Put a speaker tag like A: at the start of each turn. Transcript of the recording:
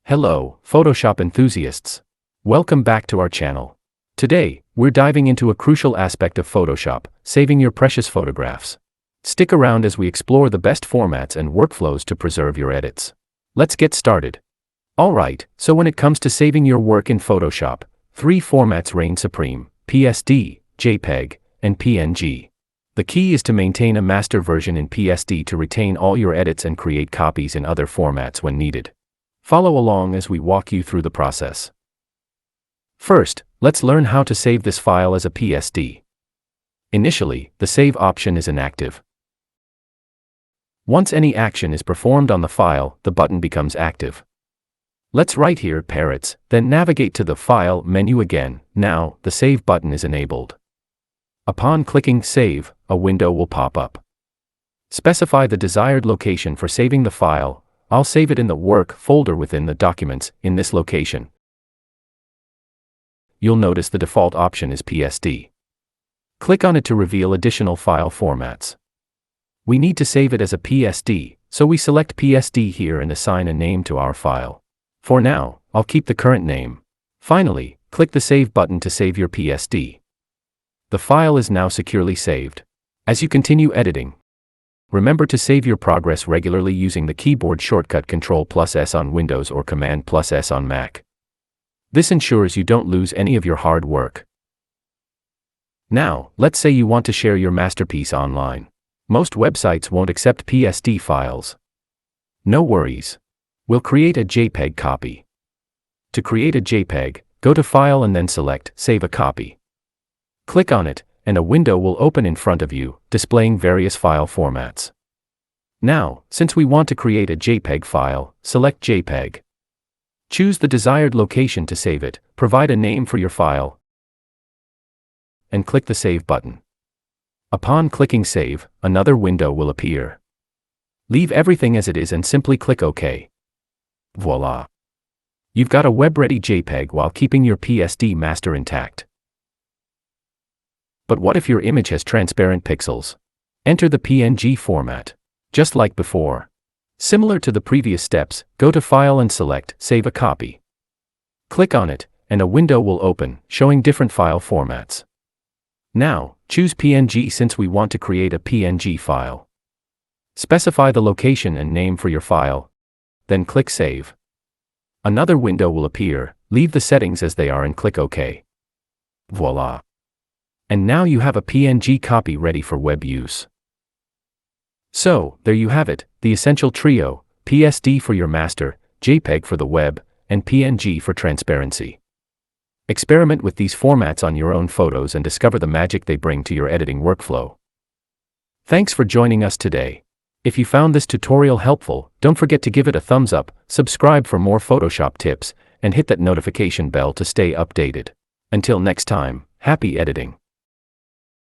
A: Hello, Photoshop enthusiasts. Welcome back to our channel. Today, we're diving into a crucial aspect of Photoshop, saving your precious photographs. Stick around as we explore the best formats and workflows to preserve your edits. Let's get started. Alright, so when it comes to saving your work in Photoshop, three formats reign supreme: PSD, JPEG, and PNG. The key is to maintain a master version in PSD to retain all your edits and create copies in other formats when needed. Follow along as we walk you through the process. First, let's learn how to save this file as a PSD. Initially, the Save option is inactive. Once any action is performed on the file, the button becomes active. Let's right here parrots, then navigate to the File menu again. Now, the Save button is enabled. Upon clicking Save, a window will pop up. Specify the desired location for saving the file. I'll save it in the Work folder within the Documents, in this location. You'll notice the default option is PSD. Click on it to reveal additional file formats. We need to save it as a PSD, so we select PSD here and assign a name to our file. For now, I'll keep the current name. Finally, click the Save button to save your PSD. The file is now securely saved. As you continue editing, remember to save your progress regularly using the keyboard shortcut Ctrl+S on Windows or Command+S on Mac. This ensures you don't lose any of your hard work. Now, let's say you want to share your masterpiece online. Most websites won't accept PSD files. No worries. We'll create a JPEG copy. To create a JPEG, go to File and then select Save a Copy. Click on it, and a window will open in front of you, displaying various file formats. Now, since we want to create a JPEG file, select JPEG. Choose the desired location to save it, provide a name for your file, and click the Save button. Upon clicking Save, another window will appear. Leave everything as it is and simply click OK. Voila! You've got a web-ready JPEG while keeping your PSD master intact. But what if your image has transparent pixels? Enter the PNG format. Just like before. Similar to the previous steps, go to File and select Save a Copy. Click on it, and a window will open, showing different file formats. Now, choose PNG since we want to create a PNG file. Specify the location and name for your file, then click Save. Another window will appear, leave the settings as they are and click OK. Voila! And now you have a PNG copy ready for web use. So, there you have it, the essential trio: PSD for your master, JPEG for the web, and PNG for transparency. Experiment with these formats on your own photos and discover the magic they bring to your editing workflow. Thanks for joining us today. If you found this tutorial helpful, don't forget to give it a thumbs up, subscribe for more Photoshop tips, and hit that notification bell to stay updated. Until next time, happy editing.